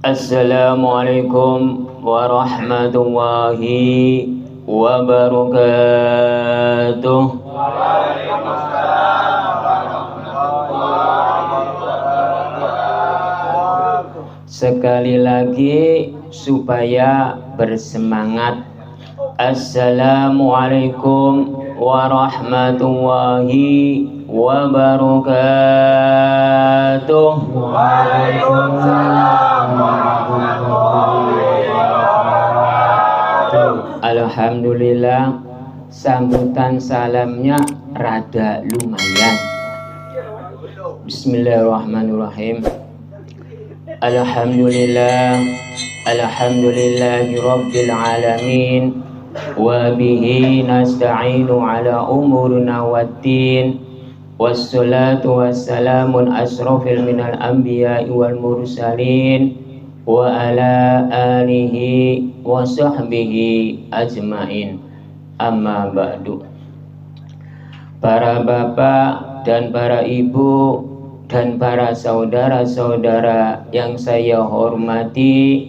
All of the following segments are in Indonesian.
Assalamualaikum warahmatullahi wabarakatuh. Sekali lagi supaya bersemangat. Assalamualaikum warahmatullahi wabarakatuh. Waalaikumsalam warahmatullahi wabarakatuh. Alhamdulillah, sambutan salamnya rada lumayan. Bismillahirrahmanirrahim. Alhamdulillah, alhamdulillahi rabbil alamin, wa bihi nasta'inu ala umurina waddin, wassalatu wassalamun asrafil minal anbiya'i wal mursalin, wa ala alihi wa sahbihi ajmain. Amma ba'du. Para bapak dan para ibu dan para saudara-saudara yang saya hormati,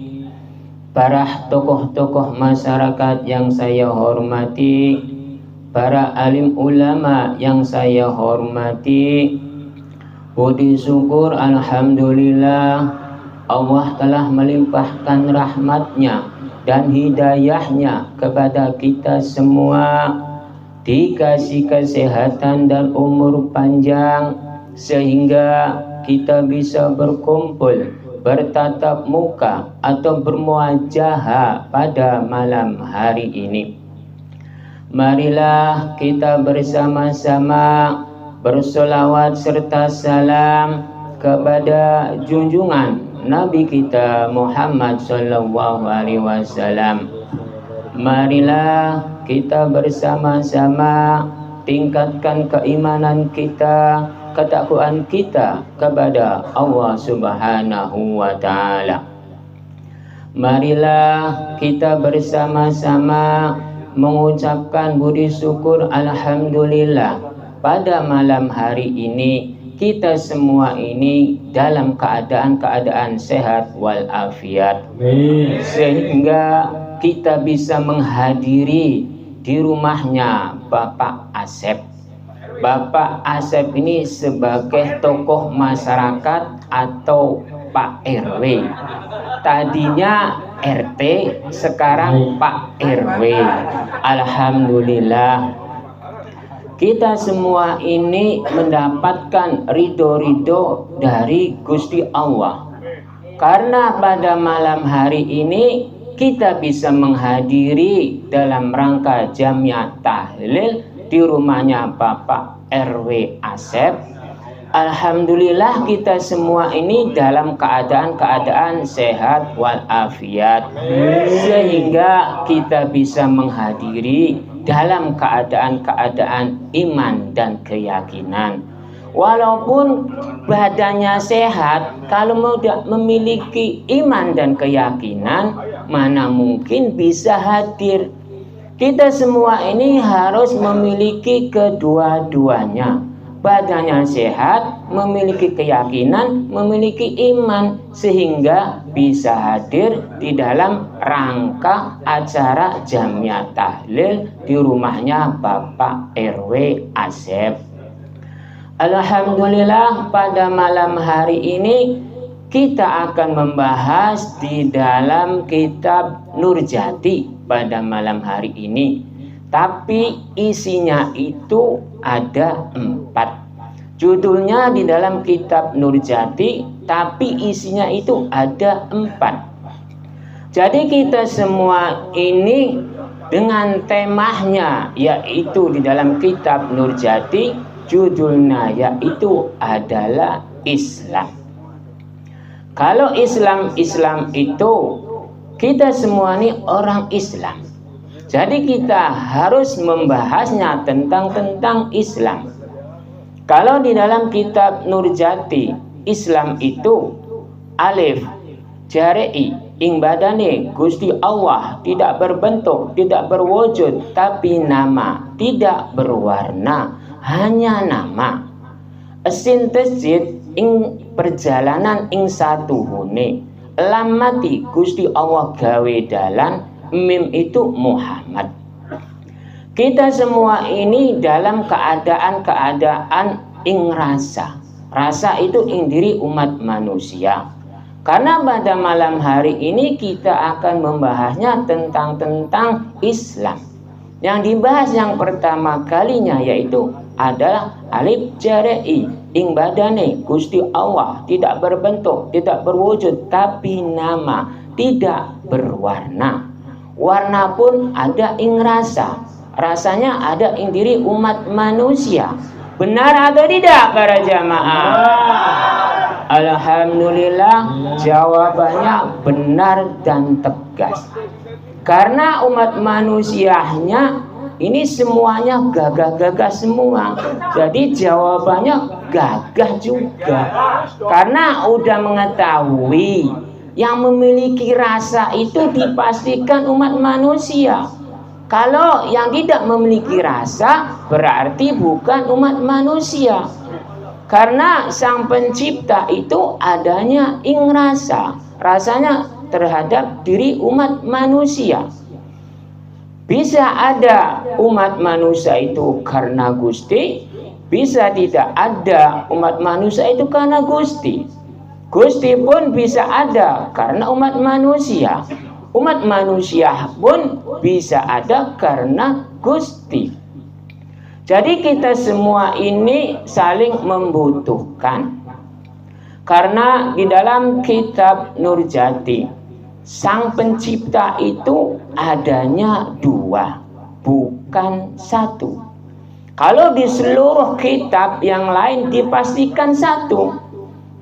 para tokoh-tokoh masyarakat yang saya hormati, para alim ulama yang saya hormati, puji syukur alhamdulillah Allah telah melimpahkan rahmatnya dan hidayahnya kepada kita semua, dikasih kesehatan dan umur panjang sehingga kita bisa berkumpul, bertatap muka atau bermuajahah pada malam hari ini. Marilah kita bersama-sama bersolawat serta salam kepada junjungan Nabi kita Muhammad sallallahu alaihi wasallam. Marilah kita bersama-sama tingkatkan keimanan kita, ketakwaan kita kepada Allah Subhanahu wa Ta'ala. Marilah kita bersama-sama mengucapkan budi syukur alhamdulillah pada malam hari ini kita semua ini dalam keadaan sehat walafiat, sehingga kita bisa menghadiri di rumahnya Bapak Asep. Bapak Asep ini sebagai tokoh masyarakat atau Pak RW. Tadinya RT, sekarang Pak RW. Alhamdulillah, kita semua ini mendapatkan ridho dari Gusti Allah. Karena pada malam hari ini kita bisa menghadiri dalam rangka jamiah tahlil di rumahnya Bapak RW Asep. Alhamdulillah kita semua ini dalam keadaan sehat walafiat, sehingga kita bisa menghadiri dalam keadaan iman dan keyakinan. Walaupun badannya sehat, kalau tidak memiliki iman dan keyakinan, mana mungkin bisa hadir. Kita semua ini harus memiliki kedua-duanya. Badannya sehat, memiliki keyakinan, memiliki iman, sehingga bisa hadir di dalam rangka acara jamiah tahlil di rumahnya Bapak RW Asep. Alhamdulillah, pada malam hari ini kita akan membahas di dalam kitab Nurjati pada malam hari ini. Tapi isinya itu ada 4. Judulnya di dalam kitab Nurjati, tapi isinya itu ada 4. Jadi kita semua ini dengan temanya, yaitu di dalam kitab Nurjati, judulnya yaitu adalah Islam. Kalau Islam itu kita semua ini orang Islam. Jadi kita harus membahasnya tentang Islam. Kalau di dalam kitab Nurjati, Islam itu alif, jari'i, ing badane Gusti Allah, tidak berbentuk, tidak berwujud, tapi nama, tidak berwarna, hanya nama. Esin tasjid ing perjalanan ing satu hune, lam mati Gusti Allah gawe dalan, mim itu Muhammad. Kita semua ini dalam keadaan ing rasa. Rasa itu ing diri umat manusia. Karena pada malam hari ini kita akan membahasnya tentang Islam. Yang dibahas yang pertama kalinya yaitu adalah alif jari ing badane Gusti Allah, tidak berbentuk, tidak berwujud, tapi nama, tidak berwarna. Warna pun ada ing rasa. Rasanya ada ing diri umat manusia. Benar atau tidak para jamaah? Alhamdulillah, jawabannya benar dan tegas. Karena umat manusianya ini semuanya gagah-gagah semua. Jadi jawabannya gagah juga. Karena udah mengetahui yang memiliki rasa itu dipastikan umat manusia. Kalau yang tidak memiliki rasa berarti bukan umat manusia. Karena sang pencipta itu adanya ing rasa. Rasanya terhadap diri umat manusia. Bisa ada umat manusia itu karena Gusti, bisa tidak ada umat manusia itu karena Gusti. Gusti pun bisa ada karena umat manusia. Umat manusia pun bisa ada karena Gusti. Jadi kita semua ini saling membutuhkan. Karena di dalam kitab Nurjati, sang pencipta itu adanya dua, bukan satu. Kalau di seluruh kitab yang lain dipastikan satu.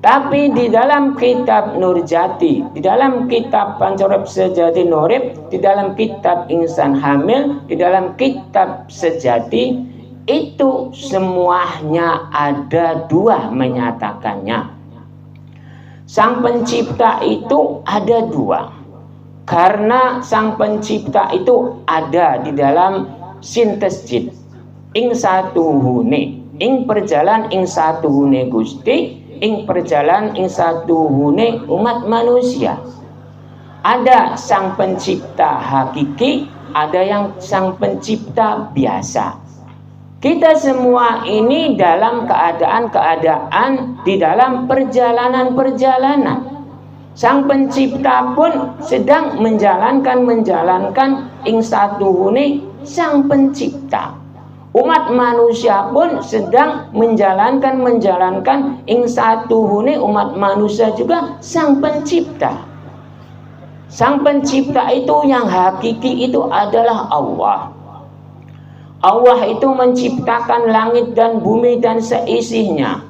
Tapi di dalam kitab Nurjati, di dalam kitab Pancorep Sejati Nurib, di dalam kitab Insan Hamil, di dalam kitab Sejati, itu semuanya ada dua menyatakannya. Sang pencipta itu ada dua. Karena sang pencipta itu ada di dalam sintesjid. Ing satu hune, ing perjalan ing satu hune Gusti, ing perjalanan ing satu hune umat manusia. Ada sang pencipta hakiki, ada yang sang pencipta biasa. Kita semua ini dalam keadaan di dalam perjalanan. Sang pencipta pun sedang menjalankan ing satu hune sang pencipta. Umat manusia pun sedang menjalankan ing satu hune umat manusia juga sang pencipta. Sang pencipta itu yang hakiki itu adalah Allah. Allah itu menciptakan langit dan bumi dan seisinya.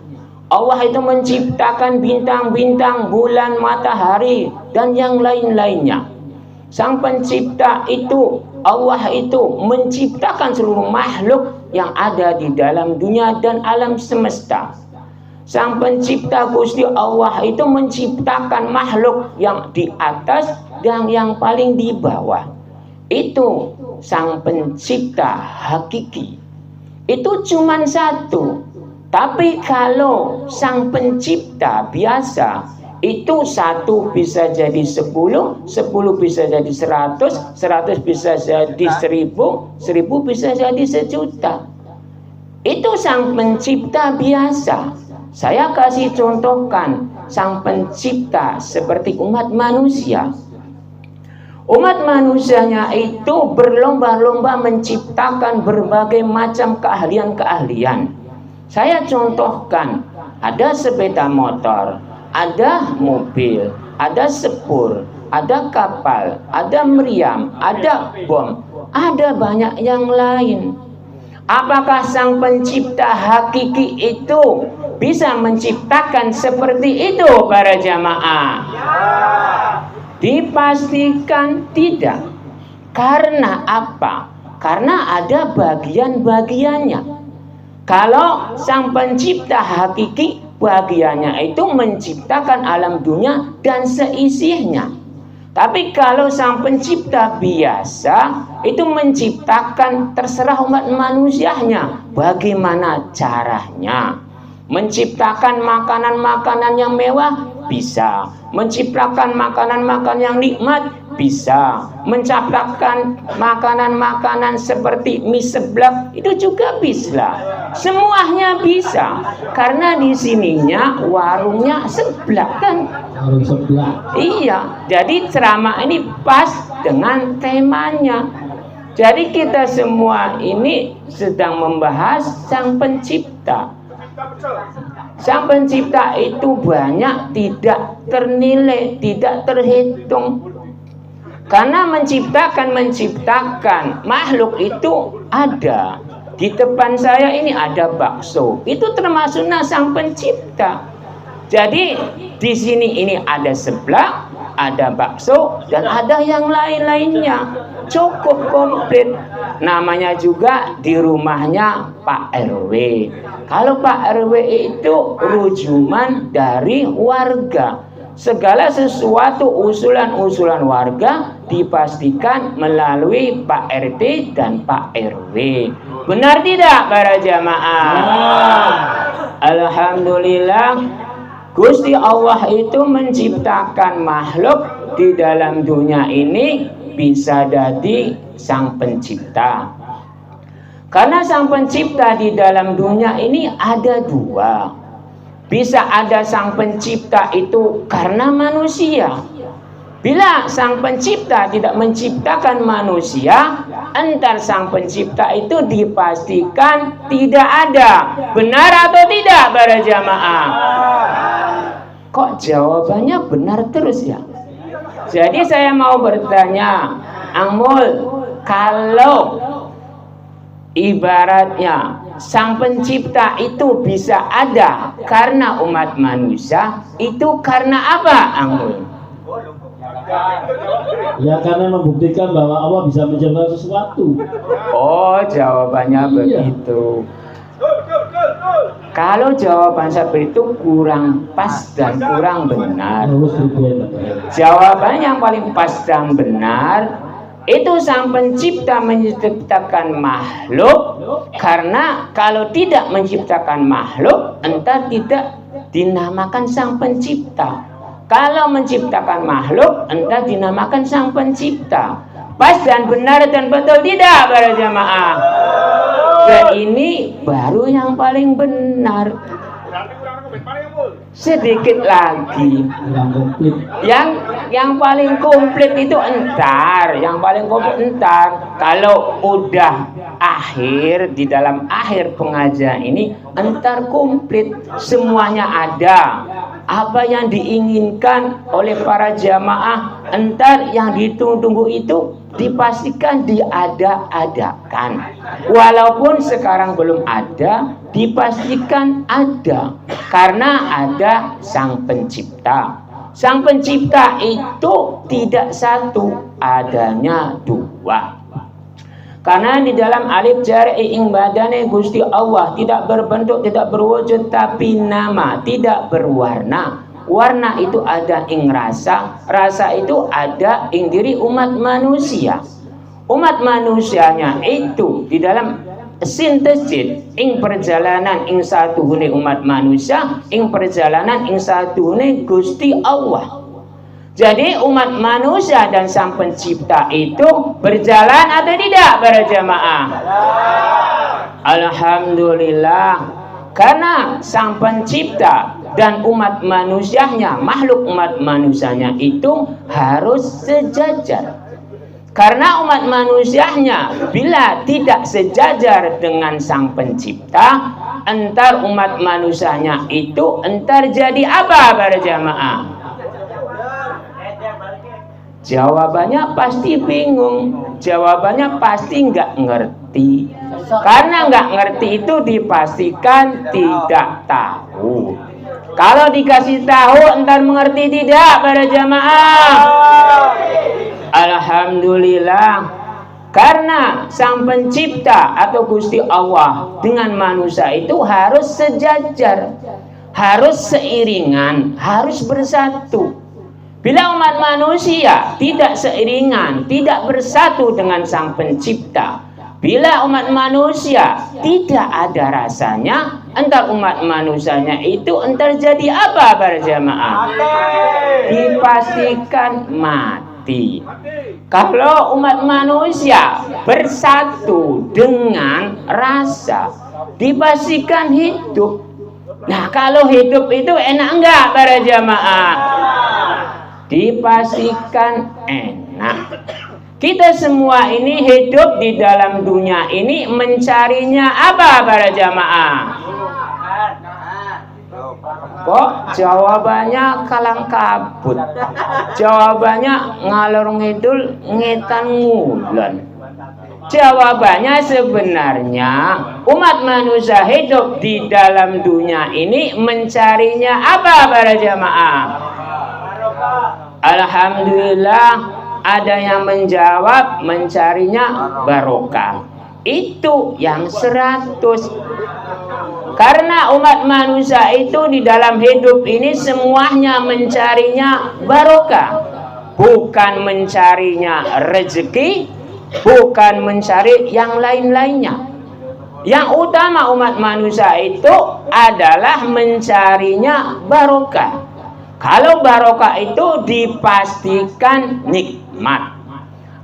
Allah itu menciptakan bintang-bintang, bulan, matahari dan yang lain-lainnya. Sang pencipta itu, Allah itu menciptakan seluruh makhluk yang ada di dalam dunia dan alam semesta. Sang pencipta Gusti Allah itu menciptakan makhluk yang di atas dan yang paling di bawah. Itu sang pencipta hakiki. Itu cuma satu. Tapi kalau sang pencipta biasa, itu satu bisa jadi 10, 10 bisa jadi 100, 100 bisa jadi 1000, 1000 bisa jadi 1.000.000. Itu sang pencipta biasa. Saya kasih contohkan sang pencipta seperti umat manusia. Umat manusianya itu berlomba-lomba menciptakan berbagai macam keahlian-keahlian. Saya contohkan, ada sepeda motor, ada mobil, ada sepur, ada kapal, ada meriam, ada bom, ada banyak yang lain. Apakah sang pencipta hakiki itu bisa menciptakan seperti itu para jamaah? Dipastikan tidak. Karena apa? Karena ada bagian-bagiannya. Kalau sang pencipta hakiki, bagiannya itu menciptakan alam dunia dan seisinya. Tapi kalau sang pencipta biasa, itu menciptakan terserah umat manusianya. Bagaimana caranya? Menciptakan makanan-makanan yang mewah, Bisa. Menciptakan makanan-makanan yang nikmat? Bisa. Menciptakan makanan-makanan seperti mie seblak? Itu juga bisa. Semuanya bisa. Karena di sininya warungnya seblak kan? Warung seblak. Iya. Jadi ceramah ini pas dengan temanya. Jadi kita semua ini sedang membahas Sang Pencipta. Sang Pencipta itu banyak tidak ternilai, tidak terhitung. Karena menciptakan makhluk itu ada. Di depan saya ini ada bakso. Itu termasuknya Sang Pencipta. Jadi di sini ini ada seblak, ada bakso, dan ada yang lain-lainnya. Cukup komplit. Namanya juga di rumahnya Pak RW. Kalau Pak RW itu rujuman dari warga. Segala sesuatu usulan-usulan warga dipastikan melalui Pak RT dan Pak RW. Benar tidak para jamaah? Alhamdulillah, Gusti Allah itu menciptakan makhluk di dalam dunia ini bisa jadi Sang Pencipta. Karena Sang Pencipta di dalam dunia ini ada dua. Bisa ada Sang Pencipta itu karena manusia. Bila Sang Pencipta tidak menciptakan manusia, entar Sang Pencipta itu dipastikan tidak ada. Benar atau tidak para jamaah? Kok jawabannya benar terus ya? Jadi saya mau bertanya, Angmul, kalau ibaratnya Sang Pencipta itu bisa ada karena umat manusia, itu karena apa, Angmul? Ya karena membuktikan bahwa Allah bisa menciptakan sesuatu. Oh, jawabannya begitu. Kalau jawaban seperti itu kurang pas dan kurang benar. Jawaban yang paling pas dan benar itu Sang Pencipta menciptakan makhluk, karena kalau tidak menciptakan makhluk entar tidak dinamakan Sang Pencipta. Kalau menciptakan makhluk entar dinamakan Sang Pencipta. Pas dan benar dan betul tidak para jamaah? Dan ini baru yang paling benar. Sedikit lagi. Yang paling komplit itu entar. Yang paling komplit entar. Kalau udah akhir, di dalam akhir pengajian ini, entar komplit. Semuanya ada. Apa yang diinginkan oleh para jamaah, entar yang ditunggu itu dipastikan diada-adakan. Walaupun sekarang belum ada, dipastikan ada. Karena ada Sang Pencipta. Sang Pencipta itu tidak satu, adanya dua. Karena di dalam alif jari ing badane Gusti Allah tidak berbentuk, tidak berwujud, tapi nama, tidak berwarna. Warna itu ada ing rasa, rasa itu ada ing diri umat manusia. Umat manusianya itu di dalam sintesis ing perjalanan ing satuhune umat manusia, ing perjalanan ing satuhune Gusti Allah. Jadi umat manusia dan Sang Pencipta itu berjalan atau tidak para jamaah? Alhamdulillah. Karena Sang Pencipta dan umat manusianya, makhluk umat manusianya itu harus sejajar. Karena umat manusianya bila tidak sejajar dengan Sang Pencipta, entar umat manusianya itu entar jadi apa para jamaah? Jawabannya pasti bingung. Jawabannya pasti nggak ngerti. Karena nggak ngerti itu dipastikan tidak tahu. Kalau dikasih tahu entar mengerti tidak para jamaah? Alhamdulillah. Karena Sang Pencipta atau Gusti Allah dengan manusia itu harus sejajar, harus seiringan, harus bersatu. Bila umat manusia tidak seiringan, tidak bersatu dengan Sang Pencipta, Bila umat manusia tidak ada rasanya, entar umat manusianya itu entar jadi apa para jamaah? Dipastikan mati. Kalau umat manusia bersatu dengan rasa, dipastikan hidup. Nah, kalau hidup itu enak enggak para jamaah? Dipastikan enak. Kita semua ini hidup di dalam dunia ini mencarinya apa para jamaah? Kok jawabannya kalang kabut? Jawabannya ngalor ngidul ngetan ngulon. Jawabannya sebenarnya umat manusia hidup di dalam dunia ini mencarinya apa para jamaah? Alhamdulillah ada yang menjawab mencarinya barokah. Itu yang 100. Karena umat manusia itu di dalam hidup ini semuanya mencarinya barokah. Bukan mencarinya rezeki, bukan mencari yang lain-lainnya. Yang utama umat manusia itu adalah mencarinya barokah. Kalau barokah itu dipastikan nikmat.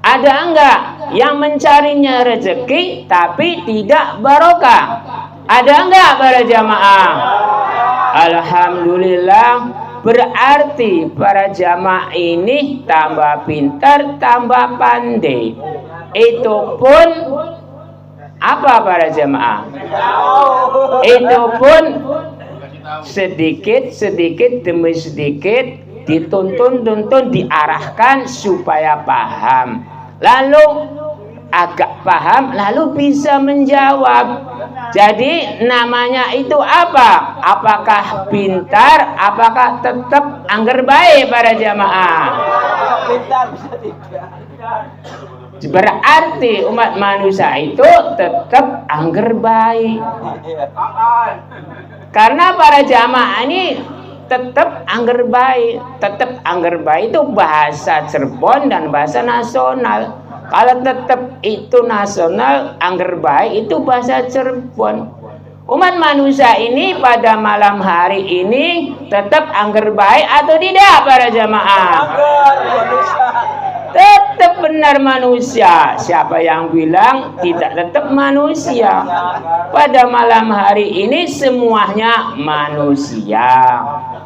Ada enggak yang mencarinya rezeki tapi tidak barokah? Ada enggak para jamaah? Alhamdulillah, berarti para jamaah ini tambah pintar, tambah pandai. Itu pun apa para jamaah? Itu pun sedikit demi sedikit dituntun diarahkan supaya paham, lalu agak paham lalu bisa menjawab. Jadi namanya itu apa? Apakah pintar? Apakah tetap angger baik para jamaah? Berarti umat manusia itu tetap angger baik. Karena para jamaah ini tetap angger baik. Tetap angger baik itu bahasa Cirebon dan bahasa nasional. Kalau tetap itu nasional, angger baik itu bahasa Cirebon. Umat manusia ini pada malam hari ini tetap angger baik atau tidak para jamaah? Tetap benar manusia. Siapa yang bilang tidak tetap manusia? Pada malam hari ini semuanya manusia.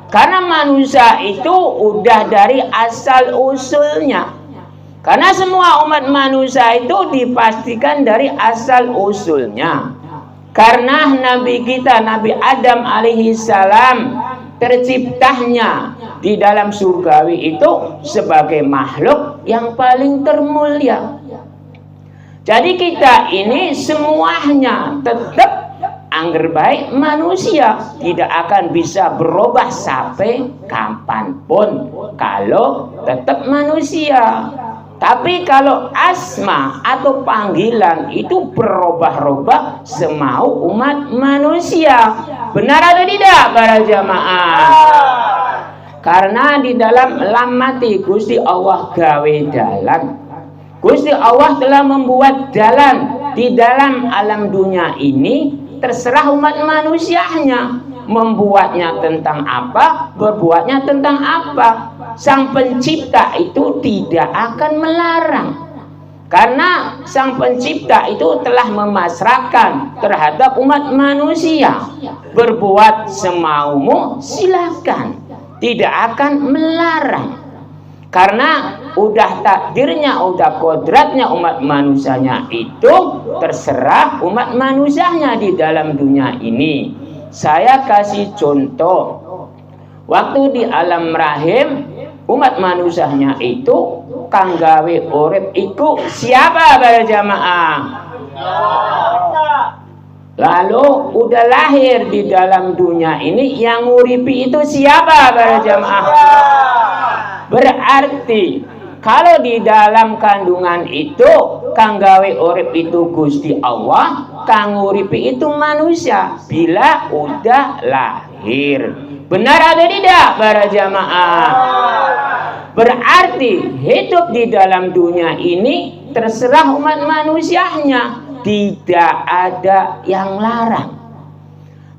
Karena manusia itu udah dari asal usulnya. Karena semua umat manusia itu dipastikan dari asal usulnya. Karena Nabi kita, Nabi Adam alaihi salam, terciptanya di dalam surgawi itu sebagai makhluk yang paling termulia. Jadi kita ini semuanya tetap angger baik manusia, tidak akan bisa berubah sampai kapanpun kalau tetap manusia. Tapi kalau asma atau panggilan itu berubah-ubah semau umat manusia. Benar atau tidak para jamaah? Karena di dalam lamati Gusti Allah gawe dalan. Gusti Allah telah membuat jalan di dalam alam dunia ini, terserah umat manusianya membuatnya tentang apa, berbuatnya tentang apa. Sang pencipta itu tidak akan melarang, karena sang pencipta itu telah memasrahkan terhadap umat manusia. Berbuat semaumu silakan, tidak akan melarang. Karena udah takdirnya, udah kodratnya umat manusianya itu terserah umat manusianya di dalam dunia ini. Saya kasih contoh. Waktu di alam rahim, umat manusianya itu kang gawe urip iku siapa para jamaah? Lalu udah lahir di dalam dunia ini, yang nguripi itu siapa para jamaah? Berarti kalau di dalam kandungan itu kang gawe urip itu Gusti Allah, kang nguripi itu manusia bila udah lahir. Benar atau tidak para jamaah? Berarti hidup di dalam dunia ini terserah umat manusianya. tidak ada yang larang.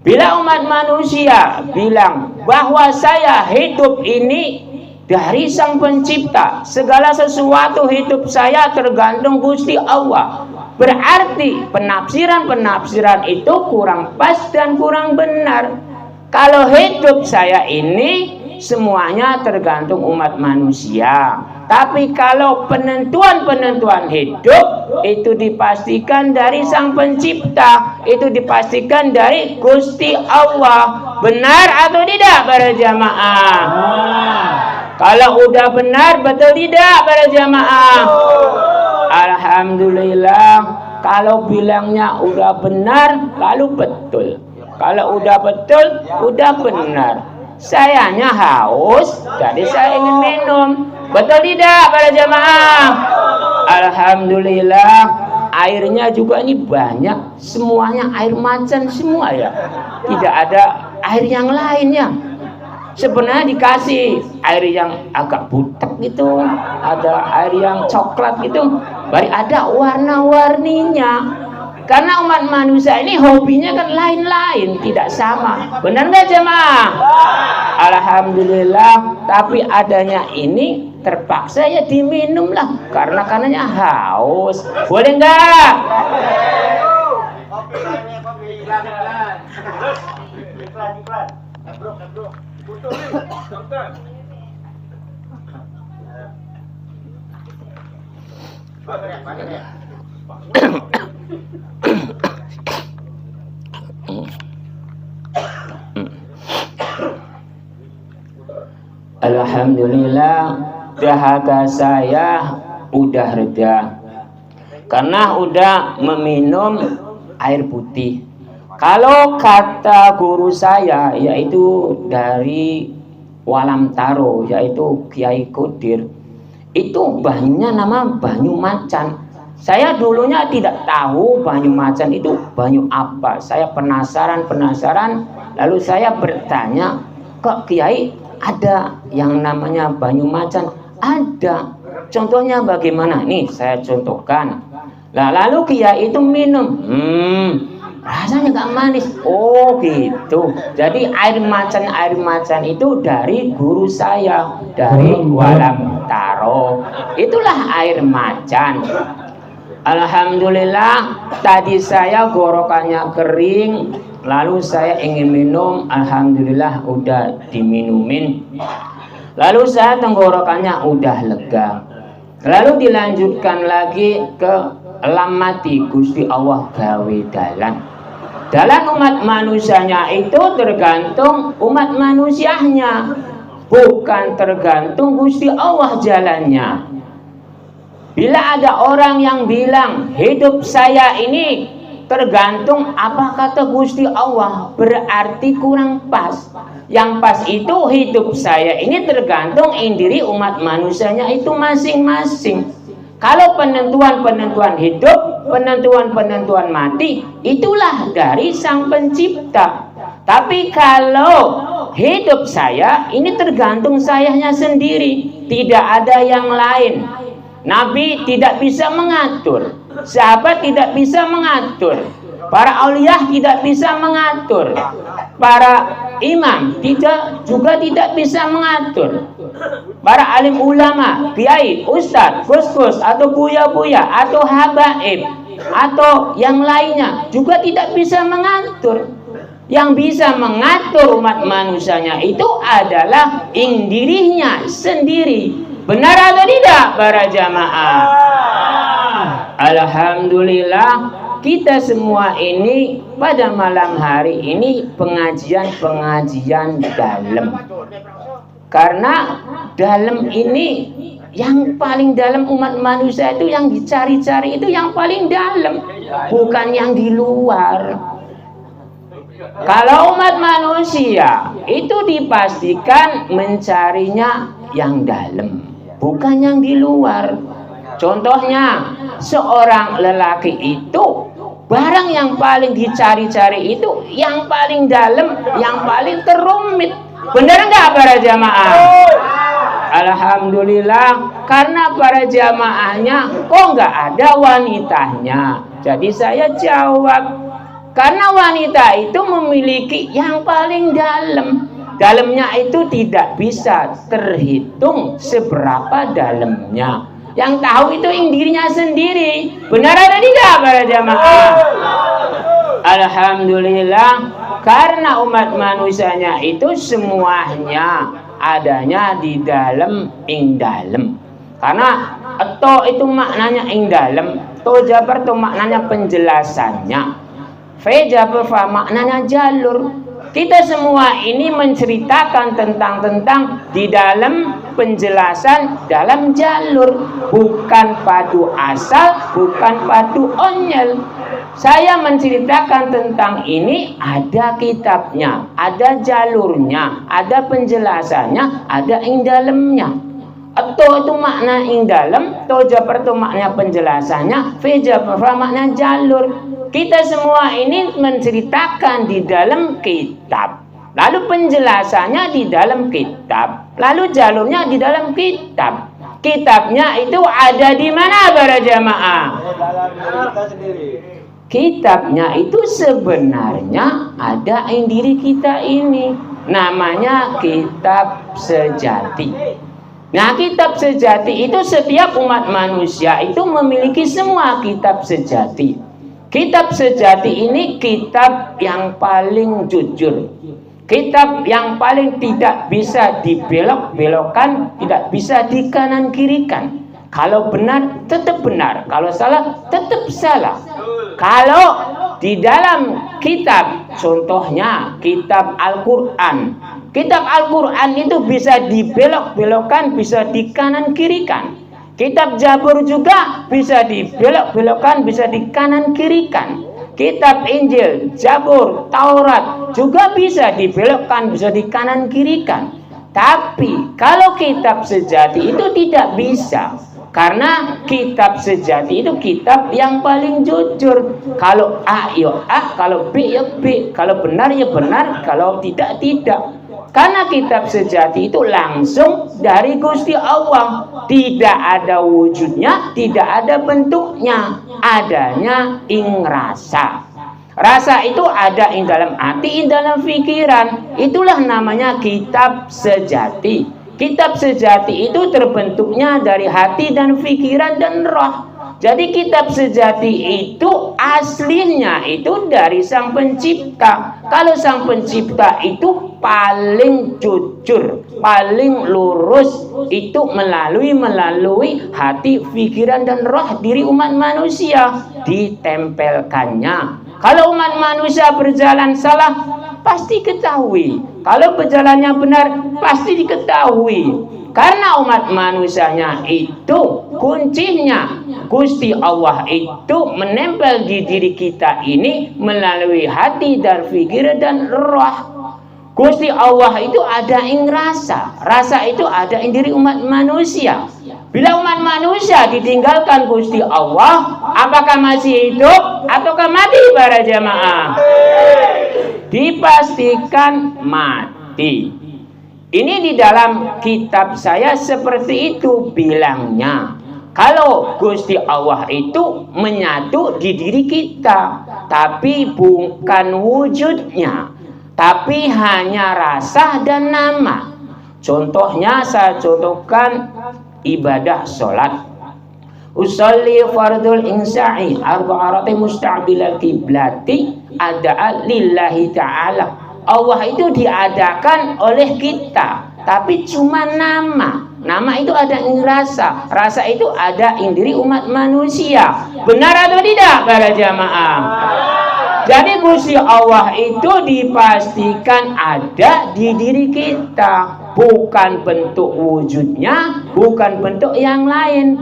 Bila umat manusia bilang bahwa saya hidup ini dari Sang Pencipta, segala sesuatu hidup saya tergantung Gusti Allah, berarti penafsiran-penafsiran itu kurang pas dan kurang benar. Kalau hidup saya ini semuanya tergantung umat manusia, tapi kalau penentuan-penentuan hidup itu dipastikan dari Sang Pencipta, itu dipastikan dari Gusti Allah. Benar atau tidak para jamaah? Kalau udah benar, betul tidak para jamaah? Alhamdulillah. Kalau bilangnya udah benar, lalu betul. Kalau udah betul, udah benar. Sayanya haus, jadi saya ingin minum. Betul tidak para jamaah? Alhamdulillah, airnya juga ini banyak, semuanya air macan semua ya. Tidak ada air yang lainnya. Sebenarnya dikasih air yang agak butek gitu, ada air yang coklat gitu, baru ada warna-warninya. Karena umat manusia ini hobinya kan lain-lain, tidak sama. Benar nggak jemaah? Alhamdulillah. Tapi adanya ini terpaksa ya diminum lah, karenanya haus. Boleh nggak? Alhamdulillah, dahaga saya udah reda karena udah meminum air putih. Kalau kata guru saya, yaitu dari Walam Taro, yaitu Kiai Kodir, itu banyunya nama banyu macan. Saya dulunya tidak tahu banyu macan itu banyu apa. Saya penasaran, lalu saya bertanya, kok Kiai ada yang namanya banyu macan? Ada. Contohnya bagaimana? Nih saya contohkan. Nah, lalu Kiai itu minum. Rasanya gak manis. Oh gitu. Jadi air macan itu dari guru saya, dari Walam Taro. Itulah air macan. Alhamdulillah, tadi saya gorokannya kering, lalu saya ingin minum. Alhamdulillah udah diminumin. Lalu saya tenggorokannya udah lega. Lalu dilanjutkan lagi ke lamati Gusti Allah gawe dalan. Dalan umat manusianya itu tergantung umat manusianya, bukan tergantung Gusti Allah jalannya. Bila ada orang yang bilang hidup saya ini tergantung apa kata Gusti Allah, berarti kurang pas. Yang pas itu hidup saya ini tergantung indiri umat manusianya itu masing-masing. Kalau penentuan hidup, penentuan mati, itulah dari Sang Pencipta. Tapi kalau hidup saya ini tergantung sayanya sendiri, tidak ada yang lain. Nabi tidak bisa mengatur, sahabat tidak bisa mengatur, para aulia tidak bisa mengatur, para imam juga tidak bisa mengatur, para alim ulama, kiai, ustadz, gus-gus atau buya-buya atau habaib atau yang lainnya juga tidak bisa mengatur. Yang bisa mengatur umat manusianya itu adalah indirinya sendiri. Benar atau tidak para jamaah? Alhamdulillah, kita semua ini pada malam hari ini pengajian dalam. Karena dalam ini yang paling dalam umat manusia itu yang dicari-cari itu yang paling dalam, bukan yang di luar. Kalau umat manusia itu dipastikan mencarinya yang dalam, bukan yang di luar. Contohnya, seorang lelaki itu barang yang paling dicari-cari itu yang paling dalam, yang paling terumit. Benar enggak para jamaah? Alhamdulillah, karena para jamaahnya kok nggak ada wanitanya. Jadi saya jawab, karena wanita itu memiliki yang paling dalam. Dalamnya itu tidak bisa terhitung seberapa dalamnya. Yang tahu itu dirinya sendiri. Benar atau tidak para jamaah? Alhamdulillah, karena umat manusianya itu semuanya adanya di dalam ing dalem. Karena to itu maknanya ing dalem, to jabar itu maknanya penjelasannya, fe jabar fa maknanya jalur. Kita semua ini menceritakan tentang di dalam penjelasan dalam jalur, bukan padu asal, bukan padu onyel. Saya menceritakan tentang ini, ada kitabnya, ada jalurnya, ada penjelasannya, ada ing dalamnya. Atau itu makna ing dalam, to jabar itu makna penjelasannya, fe jabar makna jalur. Kita semua ini menceritakan di dalam kitab, lalu penjelasannya di dalam kitab, lalu jalurnya di dalam kitab. Kitabnya itu ada di mana para jamaah? Kitabnya itu sebenarnya ada di diri kita ini, namanya kitab sejati. Nah, kitab sejati itu setiap umat manusia itu memiliki semua kitab sejati. Kitab sejati ini kitab yang paling jujur, kitab yang paling tidak bisa dibelok-belokkan, tidak bisa dikanan kirikan. Kalau benar tetap benar, kalau salah tetap salah. Kalau di dalam kitab, contohnya kitab Al-Quran, kitab Al-Quran itu bisa dibelok-belokkan, bisa dikanan kirikan. Kitab Zabur juga bisa dibelok-belokkan, bisa dikanan kirikan. Kitab Injil, Zabur, Taurat juga bisa dibelokkan, bisa dikanan kirikan. Tapi kalau kitab sejati itu tidak bisa. Karena kitab sejati itu kitab yang paling jujur. Kalau A ya A, kalau B ya B, kalau benar ya benar, kalau tidak tidak. Karena kitab sejati itu langsung dari Gusti Allah, tidak ada wujudnya, tidak ada bentuknya, adanya ing rasa. Rasa itu ada ing dalam hati, ing dalam pikiran. Itulah namanya kitab sejati. Kitab sejati itu terbentuknya dari hati dan pikiran dan roh. Jadi kitab sejati itu aslinya itu dari Sang Pencipta. Kalau Sang Pencipta itu paling jujur, paling lurus, itu melalui hati, pikiran dan roh diri umat manusia ditempelkannya. Kalau umat manusia berjalan salah, pasti ketahui. Kalau berjalannya benar, pasti diketahui. Karena umat manusianya itu kuncinya, Gusti Allah itu menempel di diri kita ini melalui hati dan pikiran dan roh. Gusti Allah itu ada ing rasa, rasa itu ada ing diri umat manusia. Bila umat manusia ditinggalkan Gusti Allah, apakah masih hidup ataukah mati para jamaah? Dipastikan mati. Ini di dalam kitab saya seperti itu bilangnya. Kalau Gusti Allah itu menyatu di diri kita, tapi bukan wujudnya, tapi hanya rasa dan nama. Contohnya saya contohkan ibadah sholat. Usolli fardul insya'i arba'arati musta'bilal kiblati ada'a lillahi ta'ala. Allah itu diadakan oleh kita, tapi cuma nama. Nama itu ada ing rasa, rasa itu ada ing diri umat manusia. Benar atau tidak para jamaah? Jadi Gusti Allah itu dipastikan ada di diri kita, bukan bentuk wujudnya, bukan bentuk yang lain.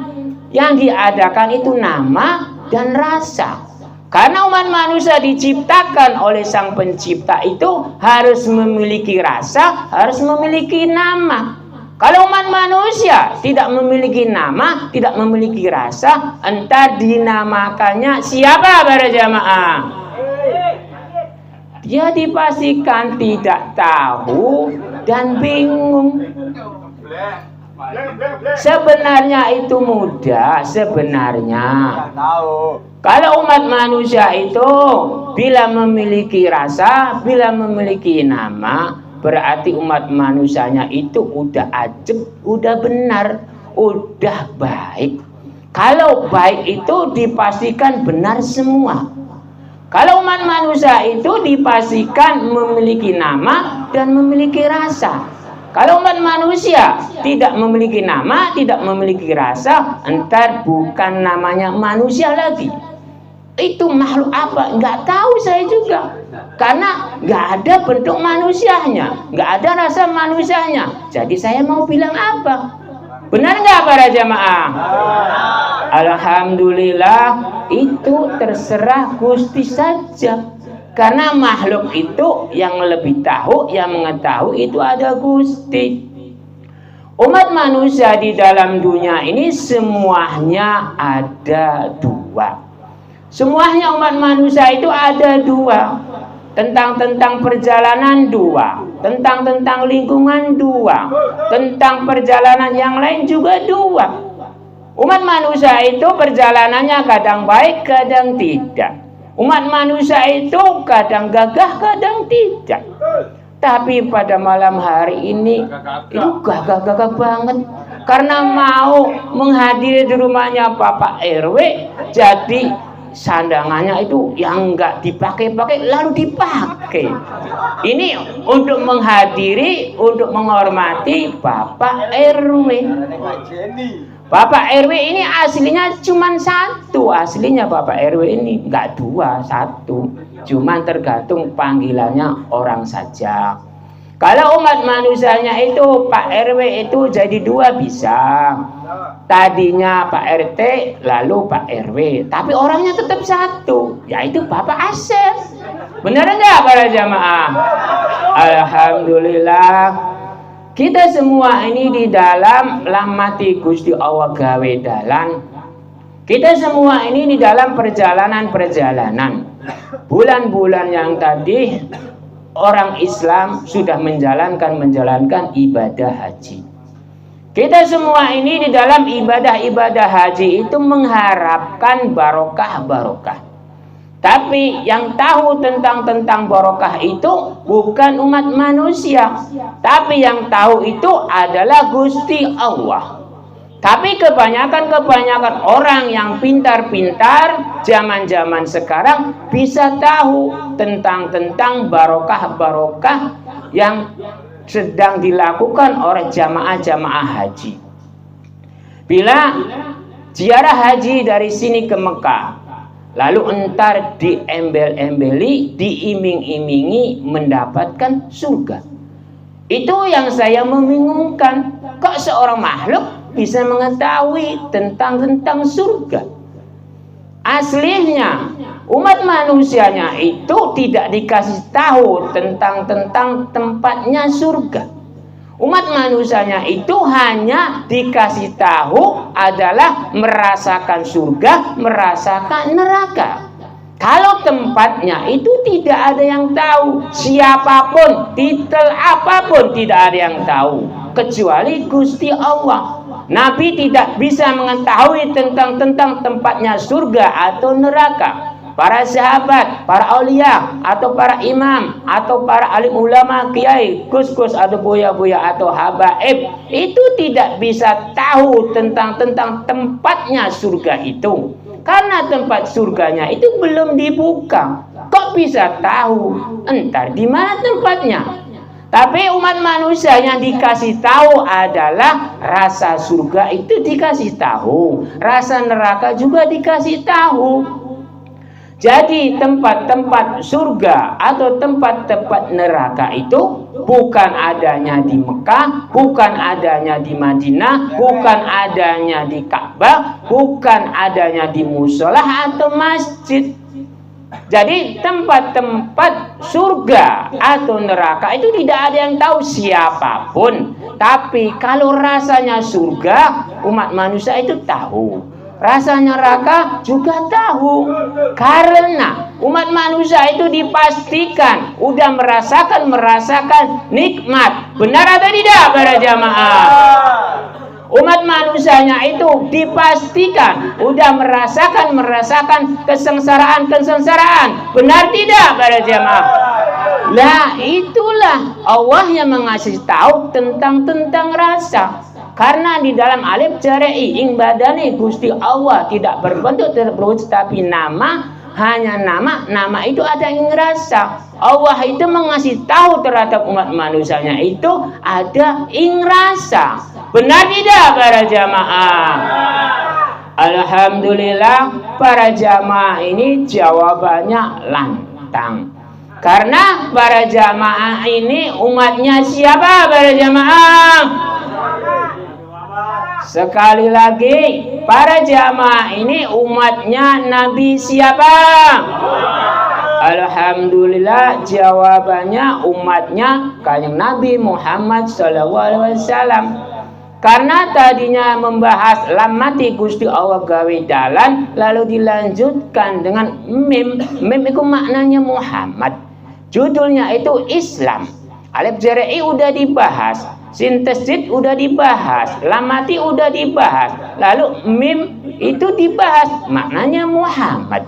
Yang diadakan itu nama dan rasa. Karena umat manusia diciptakan oleh Sang Pencipta itu harus memiliki rasa, harus memiliki nama. Kalau umat manusia tidak memiliki nama, tidak memiliki rasa, entah dinamakannya siapa para jamaah? Dia dipastikan tidak tahu dan bingung. Sebenarnya itu mudah, sebenarnya. Kalau umat manusia itu bila memiliki rasa, bila memiliki nama, berarti umat manusianya itu udah ajeb, udah benar, udah baik. Kalau baik itu dipastikan benar semua. Kalau umat manusia itu dipastikan memiliki nama dan memiliki rasa. Kalau umat manusia tidak memiliki nama, tidak memiliki rasa, entar bukan namanya manusia lagi. Itu makhluk apa? Nggak tahu saya juga. Karena nggak ada bentuk manusianya, nggak ada rasa manusianya. Jadi saya mau bilang apa? Benar nggak para jamaah? Alhamdulillah, itu terserah Gusti saja. Karena makhluk itu yang lebih tahu, yang mengetahui itu ada Gusti. Umat manusia di dalam dunia ini semuanya ada dua. Semuanya umat manusia itu ada dua. Tentang perjalanan dua. Tentang lingkungan dua. Tentang perjalanan yang lain juga dua. Umat manusia itu perjalanannya kadang baik, kadang tidak. Umat manusia itu kadang gagah, kadang tidak. Tapi pada malam hari ini itu gagah-gagah banget. Karena mau menghadiri di rumahnya Bapak RW, jadi sandangannya itu yang enggak dipakai-pakai lalu dipakai. Ini untuk menghadiri, untuk menghormati Bapak RW. Bapak RW ini aslinya cuma satu, aslinya Bapak RW ini enggak dua, satu. Cuman tergantung panggilannya orang saja. Kalau umat manusianya itu Pak RW itu jadi dua bisa. Tadinya Pak RT lalu Pak RW, tapi orangnya tetap satu, yaitu Bapak Asep. Benar enggak para jamaah? Alhamdulillah. Kita semua ini di dalam lamati Gusti Allah gawe dalan. Kita semua ini di dalam perjalanan. Bulan-bulan yang tadi orang Islam sudah menjalankan ibadah haji. Kita semua ini di dalam ibadah haji itu mengharapkan barokah. Tapi yang tahu tentang barokah itu bukan umat manusia, tapi yang tahu itu adalah Gusti Allah. Tapi kebanyakan orang yang pintar-pintar zaman sekarang bisa tahu tentang barokah yang sedang dilakukan oleh jamaah haji. Bila ziarah haji dari sini ke Mekah, lalu entar diembel-embeli, diiming-imingi mendapatkan surga. Itu yang saya membingungkan. Kok seorang makhluk bisa mengetahui tentang surga? Aslinya umat manusianya itu tidak dikasih tahu tentang tempatnya surga. Umat manusianya itu hanya dikasih tahu adalah merasakan surga, merasakan neraka. Kalau tempatnya itu tidak ada yang tahu, siapapun, titel apapun tidak ada yang tahu, kecuali Gusti Allah. Nabi tidak bisa mengetahui tentang tempatnya surga atau neraka. Para sahabat, para aulia, atau para imam, atau para alim ulama, kiai, kus-kus, atau buya-buya, atau habaib, itu tidak bisa tahu tentang tempatnya surga itu. Karena tempat surganya itu belum dibuka. Kok bisa tahu? Entar di mana tempatnya? Tapi umat manusia yang dikasih tahu adalah rasa surga itu dikasih tahu, rasa neraka juga dikasih tahu. Jadi tempat-tempat surga atau tempat-tempat neraka itu bukan adanya di Mekah, bukan adanya di Madinah, bukan adanya di Ka'bah, bukan adanya di musola atau masjid. Jadi tempat-tempat surga atau neraka itu tidak ada yang tahu siapapun. Tapi kalau rasanya surga, umat manusia itu tahu. Rasanya neraka juga tahu. Karena umat manusia itu dipastikan udah merasakan nikmat. Benar atau tidak para jamaah? Umat manusianya itu dipastikan udah merasakan kesengsaraan. Benar tidak para jamaah? Lah itulah Allah yang mengasih tahu tentang rasa. Karena di dalam alif jari'i ing badani Gusti Allah tidak berbentuk terus, tapi hanya nama itu ada ing rasa. Allah itu mengasih tahu terhadap umat manusianya itu ada ing rasa. Benar tidak para jamaah? Alhamdulillah para jamaah ini jawabannya lantang. Karena para jamaah ini umatnya siapa para jamaah? Sekali lagi, para jamaah ini umatnya Nabi siapa? Alhamdulillah jawabannya umatnya Kanjeng Nabi Muhammad SAW. Karena tadinya membahas lamati Gusti Allah gawe dalan, lalu dilanjutkan dengan mim. Mim itu maknanya Muhammad. Judulnya itu Islam. Alif jari'i udah dibahas, sin tasdid udah dibahas, lamati udah dibahas, lalu mim itu dibahas, maknanya Muhammad.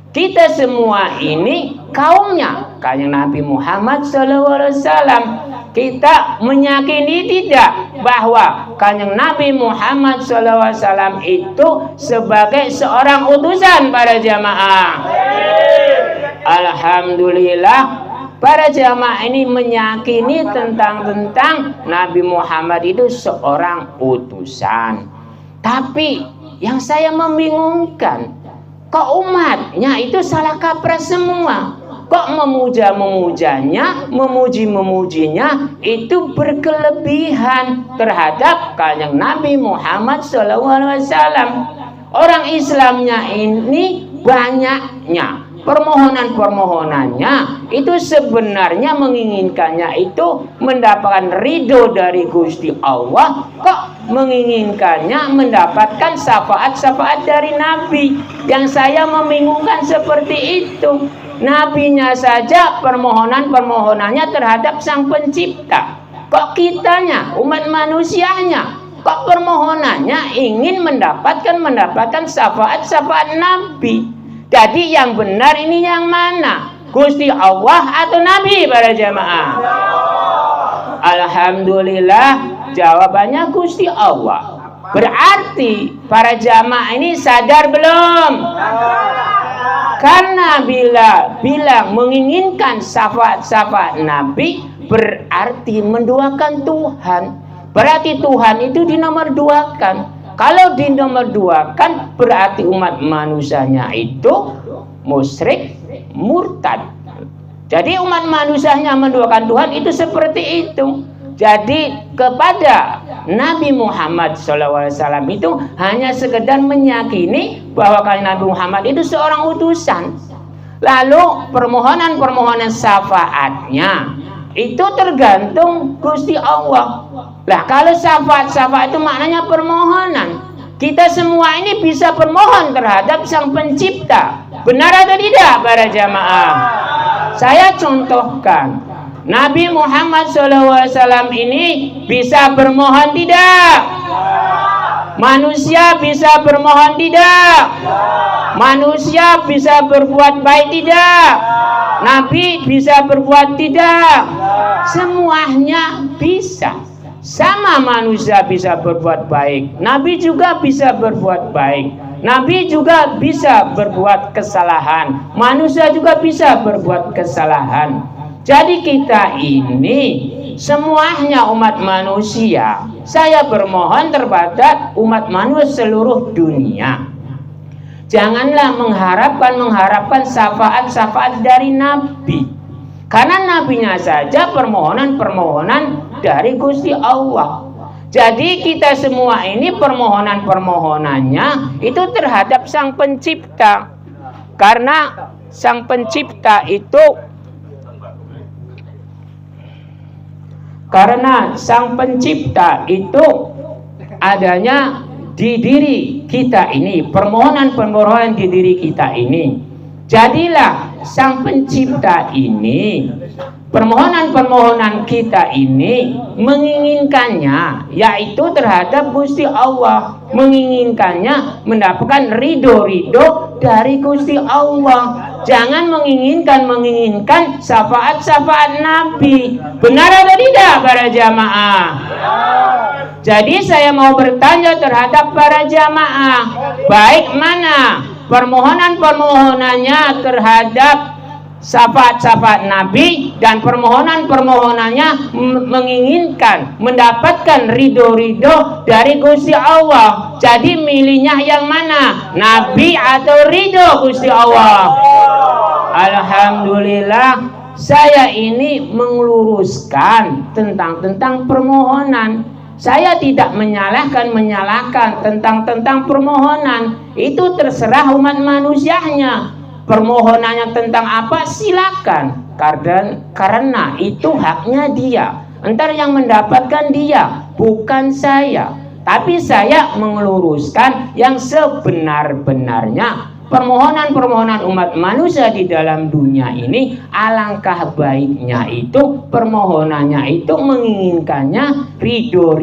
Kita semua ini kaumnya Kanjeng Nabi Muhammad SAW. Kita meyakini tidak bahwa Kanjeng Nabi Muhammad SAW itu sebagai seorang utusan para jamaah? Alhamdulillah. Para jamaah ini meyakini tentang Nabi Muhammad itu seorang utusan. Tapi yang saya membingungkan, kok umatnya itu salah kaprah semua? Kok memujanya, memujinya itu berkelebihan terhadap Kanjeng Nabi Muhammad SAW. Orang Islamnya ini banyaknya. Permohonannya itu sebenarnya menginginkannya itu mendapatkan ridho dari Gusti Allah, kok menginginkannya mendapatkan syafaat dari Nabi. Yang saya membingungkan seperti itu. Nabinya saja permohonannya terhadap Sang Pencipta, kok kitanya umat manusianya kok permohonannya ingin mendapatkan syafaat Nabi. Jadi yang benar ini yang mana? Gusti Allah atau Nabi para jamaah? Alhamdulillah jawabannya Gusti Allah. Berarti para jamaah ini sadar belum? Karena bila bilang menginginkan syafaat Nabi berarti menduakan Tuhan. Berarti Tuhan itu dinomorduakan. Kalau dinomorduakan berarti umat manusianya itu musyrik, murtad. Jadi umat manusianya menduakan Tuhan itu seperti itu. Jadi kepada Nabi Muhammad SAW itu hanya sekedar meyakini bahwa Nabi Muhammad itu seorang utusan. Lalu permohonan syafaatnya itu tergantung Gusti Allah. Lah kalau syafaat itu maknanya permohonan. Kita semua ini bisa bermohon terhadap Sang Pencipta. Benar atau tidak para jamaah? Saya contohkan. Nabi Muhammad SAW ini bisa bermohon tidak? Manusia bisa bermohon tidak? Manusia bisa berbuat baik tidak? Nabi bisa berbuat tidak? Semuanya bisa. Sama manusia bisa berbuat baik, Nabi juga bisa berbuat baik, Nabi juga bisa berbuat kesalahan, manusia juga bisa berbuat kesalahan. Jadi kita ini semuanya umat manusia. Saya bermohon kepada umat manusia seluruh dunia. Janganlah mengharapkan syafaat dari Nabi. Karena nabinya saja permohonan dari Gusti Allah. Jadi kita semua ini permohonannya itu terhadap Sang Pencipta. Karena Sang Pencipta itu adanya di diri kita ini, permohonan di diri kita ini. Jadilah Sang Pencipta ini, permohonan-permohonan kita ini menginginkannya yaitu terhadap Gusti Allah, menginginkannya mendapatkan ridho dari Gusti Allah. Jangan menginginkan syafaat Nabi. Benar atau tidak para jamaah? Jadi saya mau bertanya terhadap para jamaah, baik mana permohonan-permohonannya terhadap syafaat Nabi dan permohonan-permohonannya menginginkan mendapatkan ridho dari Gusti Allah. Jadi milihnya yang mana? Nabi atau ridho Gusti Allah? Alhamdulillah, saya ini meluruskan tentang permohonan. Saya tidak menyalahkan tentang permohonan. Itu terserah umat manusianya. Permohonannya tentang apa silakan, karena itu haknya dia. Entar yang mendapatkan dia, bukan saya. Tapi saya meluruskan yang sebenar-benarnya. Permohonan-permohonan umat manusia di dalam dunia ini, alangkah baiknya itu permohonannya itu menginginkannya ridho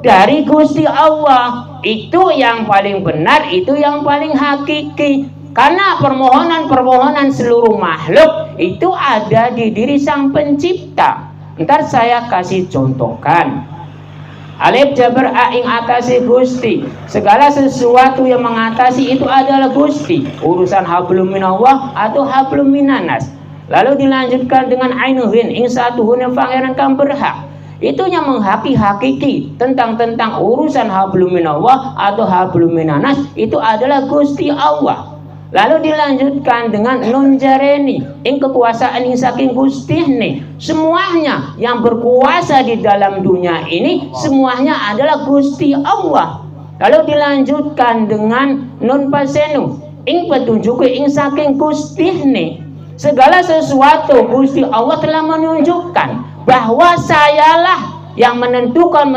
dari Gusti Allah. Itu yang paling benar, itu yang paling hakiki. Karena permohonan-permohonan seluruh makhluk itu ada di diri Sang Pencipta. Ntar saya kasih contohkan. Alif jabar aing atasi Gusti. Segala sesuatu yang mengatasi itu adalah Gusti. Urusan hablum minallah atau hablum minanas. Lalu dilanjutkan dengan ainuhin ing satuhun yang pangeran kang berhak. Itu yang menghakiki tentang urusan hablum minallah atau hablum minanas itu adalah Gusti Allah. Lalu dilanjutkan dengan nun jareni ing kekuasaan ing saking Gusti nih. Semuanya yang berkuasa di dalam dunia ini semuanya adalah Gusti Allah. Lalu dilanjutkan dengan nun pasenu ing petunjuk ing saking Gusti nih. Segala sesuatu Gusti Allah telah menunjukkan bahwa sayalah yang menentukan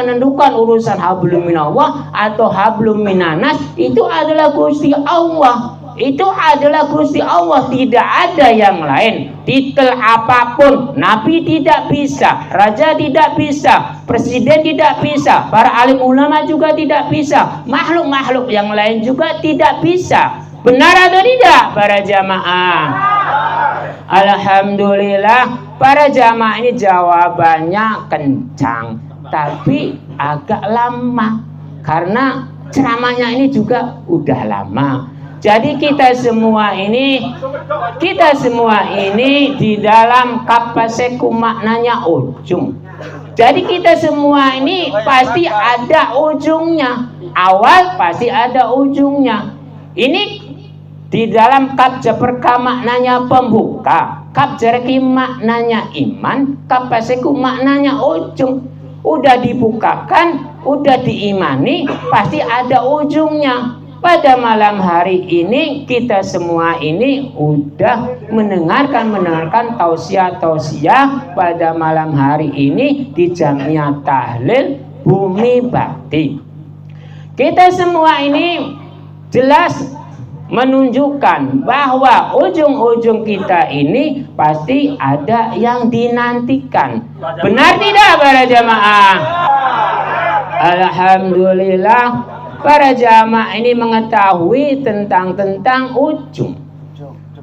urusan hablum minallah atau hablum minanas itu adalah Gusti Allah. Itu adalah Gusti Allah, tidak ada yang lain. Titel apapun, Nabi tidak bisa, Raja tidak bisa, Presiden tidak bisa, para alim ulama juga tidak bisa, makhluk-makhluk yang lain juga tidak bisa. Benar atau tidak para jamaah? Alhamdulillah, para jamaah ini jawabannya kencang, tapi agak lama karena ceramahnya ini juga udah lama. Jadi kita semua ini di dalam kapaseku maknanya ujung. Jadi kita semua ini pasti ada ujungnya. Awal pasti ada ujungnya. Ini di dalam kap japerka maknanya pembuka, kap jareki maknanya iman, kapaseku maknanya ujung. Udah dibukakan, udah diimani, pasti ada ujungnya. Pada malam hari ini kita semua ini udah mendengarkan tausiah pada malam hari ini di Jamiah Tahlil Bumi Bakti. Kita semua ini jelas menunjukkan bahwa ujung-ujung kita ini pasti ada yang dinantikan. Benar tidak para jamaah? Alhamdulillah. Para jamaah ini mengetahui tentang ujung.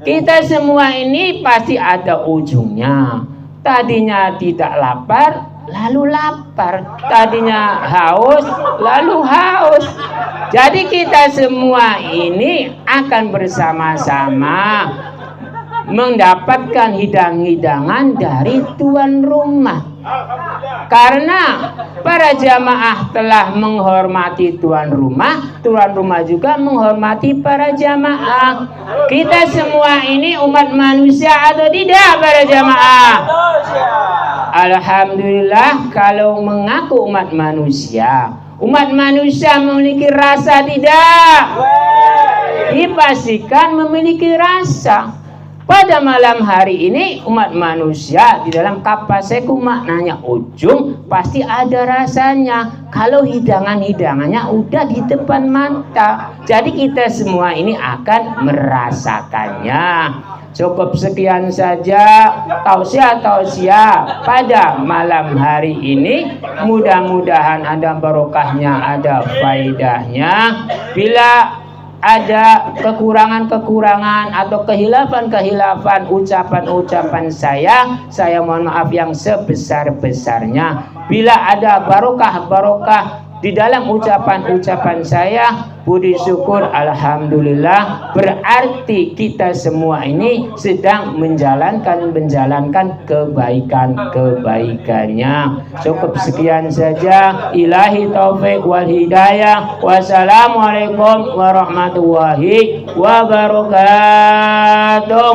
Kita semua ini pasti ada ujungnya. Tadinya tidak lapar, lalu lapar. Tadinya haus, lalu haus. Jadi kita semua ini akan bersama-sama mendapatkan hidang-hidangan dari tuan rumah. Karena para jamaah telah menghormati tuan rumah juga menghormati para jamaah. Kita semua ini umat manusia atau tidak para jamaah? Alhamdulillah, kalau mengaku umat manusia memiliki rasa tidak? Dipastikan memiliki rasa. Pada malam hari ini umat manusia di dalam kapaseku maknanya ujung pasti ada rasanya. Kalau hidangannya udah di depan mata. Jadi kita semua ini akan merasakannya. Cukup sekian saja tausiah pada malam hari ini. Mudah-mudahan ada barokahnya, ada faidahnya. Bila ada kekurangan-kekurangan atau kehilafan-kehilafan ucapan-ucapan saya mohon maaf yang sebesar-besarnya. Bila ada barokah-barokah di dalam ucapan-ucapan saya, puji syukur alhamdulillah, berarti kita semua ini sedang menjalankan kebaikan-kebaikannya. Cukup sekian saja. Ilahi taufik wal hidayah. Wassalamualaikum warahmatullahi wabarakatuh.